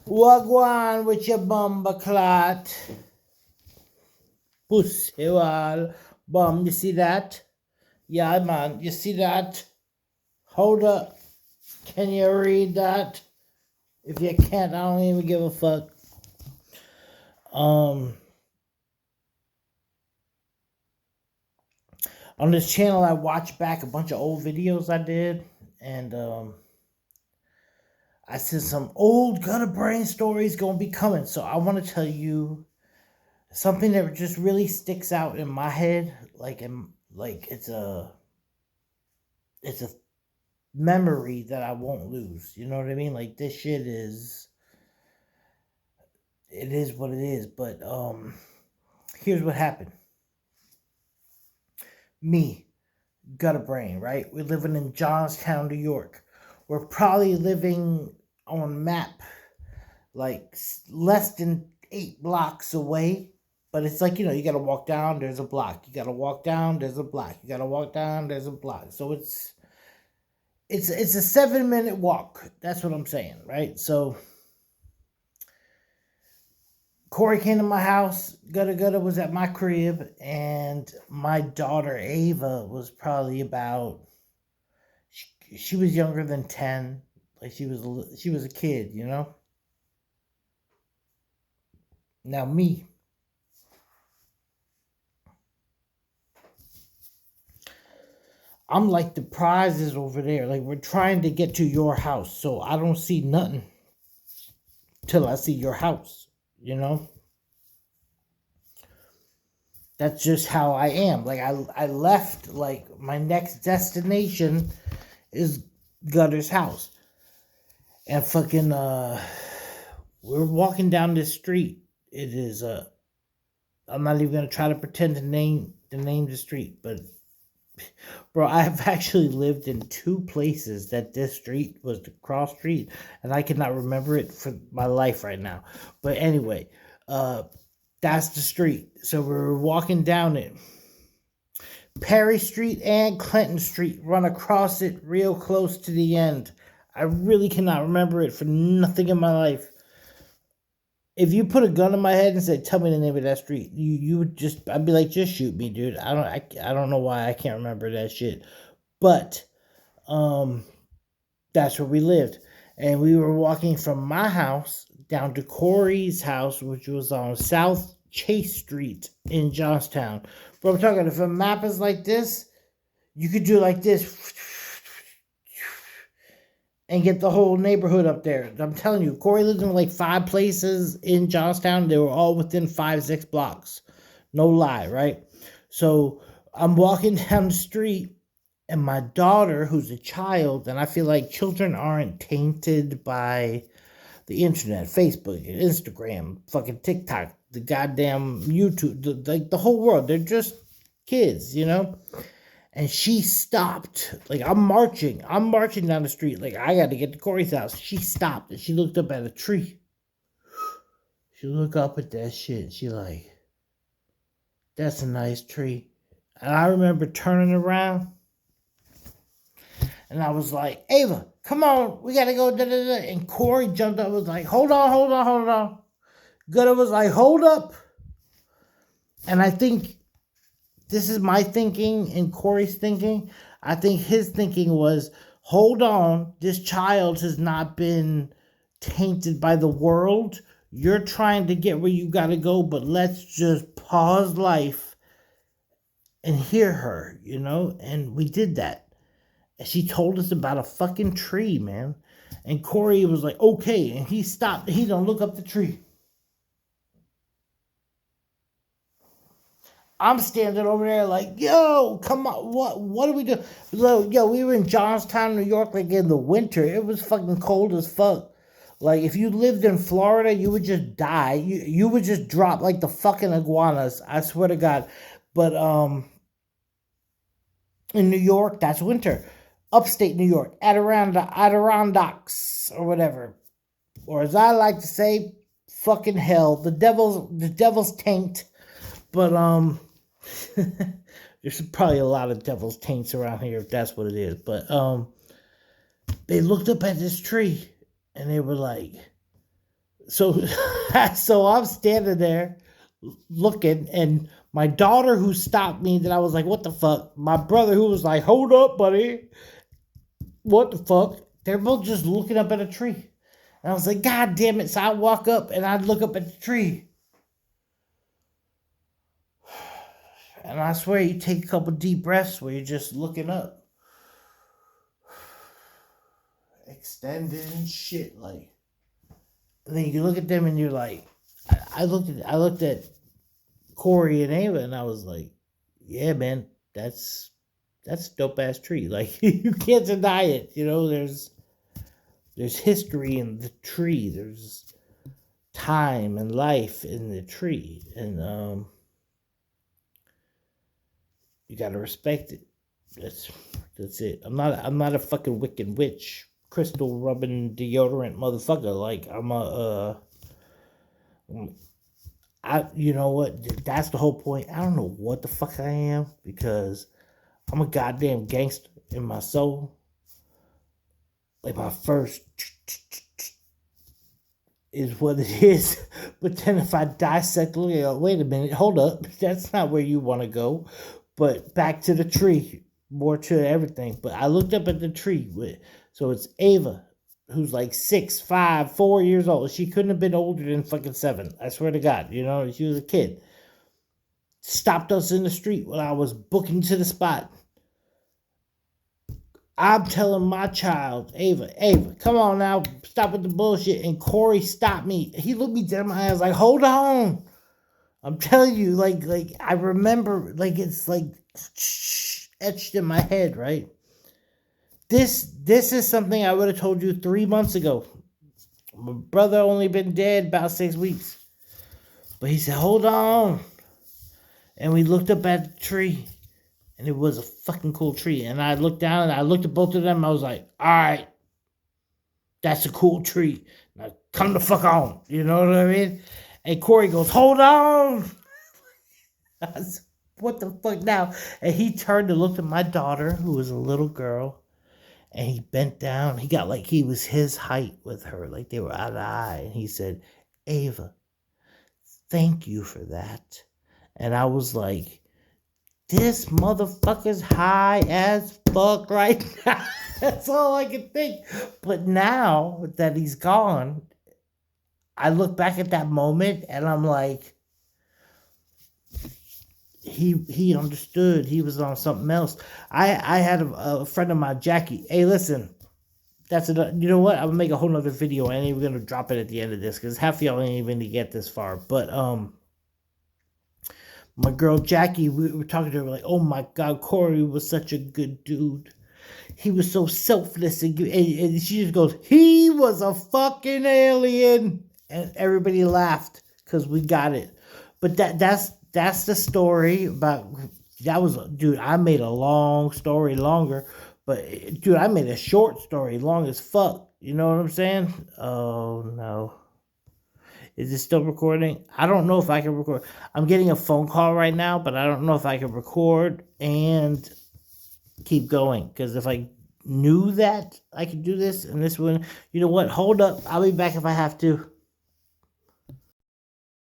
Wagwan with your bumba clot. Pussy wall. Bum, you see that? Yeah, man, you see that? Hold up. Can you read that? If you can't, I don't even give a fuck. On this channel, I watch back a bunch of old videos I did, and I said some old gutter brain stories gonna be coming. So I want to tell you something that just really sticks out in my head, like it's a memory that I won't lose. You know what I mean? Like this shit is it is what it is. But here's what happened. Me, gutter brain, right? We're living in Johnstown, New York. We're probably living on map like less than 8 blocks away. But it's like, you gotta walk down, there's a block. You gotta walk down, there's a block. You gotta walk down, there's a block. So it's a 7 minute walk. That's what I'm saying, right? So Corey came to my house. Gutta Gutta was at my crib, and my daughter Ava was probably about. She was younger than 10. Like she was a kid, you know. Now me, I'm like the prize is over there. Like we're trying to get to your house, so I don't see nothing till I see your house. You know, that's just how I am. Like I left. Like my next destination is Gutter's house, and fucking we're walking down this street. It is I'm not even gonna try to pretend to name the street, but bro, I've actually lived in two places that this street was the cross street, and I cannot remember it for my life right now. But anyway, uh, that's the street. So we were walking down it. Perry Street and Clinton Street run across it real close to the end. I really cannot remember it for nothing in my life. If you put a gun in my head and said, "Tell me the name of that street," you would just, I'd be like, "Just shoot me, dude." I don't know why I can't remember that shit, but um, that's where we lived, and we were walking from my house down to Corey's house, which was on South Chase Street in Johnstown. Bro, I'm talking. If a map is like this, you could do like this and get the whole neighborhood up there. I'm telling you, Corey lived in like 5 places in Johnstown. They were all within 5, 6 blocks. No lie, right? So I'm walking down the street, and my daughter, who's a child, and I feel like children aren't tainted by the internet, Facebook, Instagram, fucking TikTok, the goddamn YouTube, the whole world. They're just kids, you know? And she stopped. Like I'm marching down the street. Like I got to get to Corey's house. She stopped and she looked up at a tree. She looked up at that shit. She like, that's a nice tree. And I remember turning around, and I was like, Ava, come on, we gotta go. Da, da, da. And Corey jumped up, was like, hold on, hold on, hold on. Gutta was like, hold up. And I think this is my thinking and Corey's thinking. I think his thinking was, hold on, this child has not been tainted by the world. You're trying to get where you got to go, but let's just pause life and hear her, you know? And we did that. And she told us about a fucking tree, man. And Corey was like, okay. And he stopped. He don't look up the tree. I'm standing over there like, yo, come on, what do we do? Yo, we were in Johnstown, New York, like in the winter. It was fucking cold as fuck. Like if you lived in Florida, you would just die. You would just drop like the fucking iguanas. I swear to God. But in New York, that's winter. Upstate New York, Adirondacks or whatever, or as I like to say, fucking hell. The devil's taint. But there's probably a lot of devil's taints around here if that's what it is. But they looked up at this tree and they were like, So, so I'm standing there looking, and my daughter who stopped me, that I was like, what the fuck? My brother who was like, hold up, buddy. What the fuck? They're both just looking up at a tree. And I was like, God damn it. So I walk up and I look up at the tree. And I swear you take a couple deep breaths where you're just looking up. Extended and shit, like. And then you look at them and you're like, I looked at Corey and Ava and I was like, yeah, man, that's a dope ass tree. Like you can't deny it. You know, there's history in the tree. There's time and life in the tree. And you gotta respect it. That's it. I'm not a fucking wicked witch, crystal rubbing deodorant motherfucker. Like you know what? That's the whole point. I don't know what the fuck I am, because I'm a goddamn gangster in my soul. Like my first is what it is. But then if I dissect, wait a minute, hold up. That's not where you want to go. But back to the tree, more to everything. But I looked up at the tree. So it's Ava, who's like 6, 5, 4 years old. She couldn't have been older than fucking 7. I swear to God. You know, she was a kid. Stopped us in the street when I was booking to the spot. I'm telling my child, Ava, come on now, stop with the bullshit. And Corey stopped me. He looked me dead in my eyes like, hold on. I'm telling you, like I remember, like it's like etched in my head, right? This is something I would have told you 3 months ago. My brother only been dead about 6 weeks. But he said, hold on. And we looked up at the tree. And it was a fucking cool tree. And I looked down and I looked at both of them. I was like, all right, that's a cool tree. Now come the fuck on. You know what I mean? And Corey goes, hold on. I was, what the fuck now? And he turned and looked at my daughter, who was a little girl. And he bent down. He got like he was his height with her. Like they were eye to eye. And he said, Ava, thank you for that. And I was like, this motherfucker's high as fuck right now. That's all I can think. But now that he's gone, I look back at that moment and I'm like, he understood. He was on something else. I had a friend of mine, Jackie. Hey, listen, that's it. You know what? I'm gonna make a whole nother video. I ain't even gonna drop it at the end of this because half of y'all ain't even to get this far. But my girl Jackie, we were talking to her like, oh my God, Corey was such a good dude. He was so selfless. And she just goes, he was a fucking alien. And everybody laughed because we got it. But that's the story about, that was, dude, I made a long story longer. But, dude, I made a short story long as fuck. You know what I'm saying? Oh, no. Is it still recording? I don't know if I can record. I'm getting a phone call right now, but I don't know if I can record and keep going. Because if I knew that I could do this and this one, you know what? Hold up. I'll be back if I have to.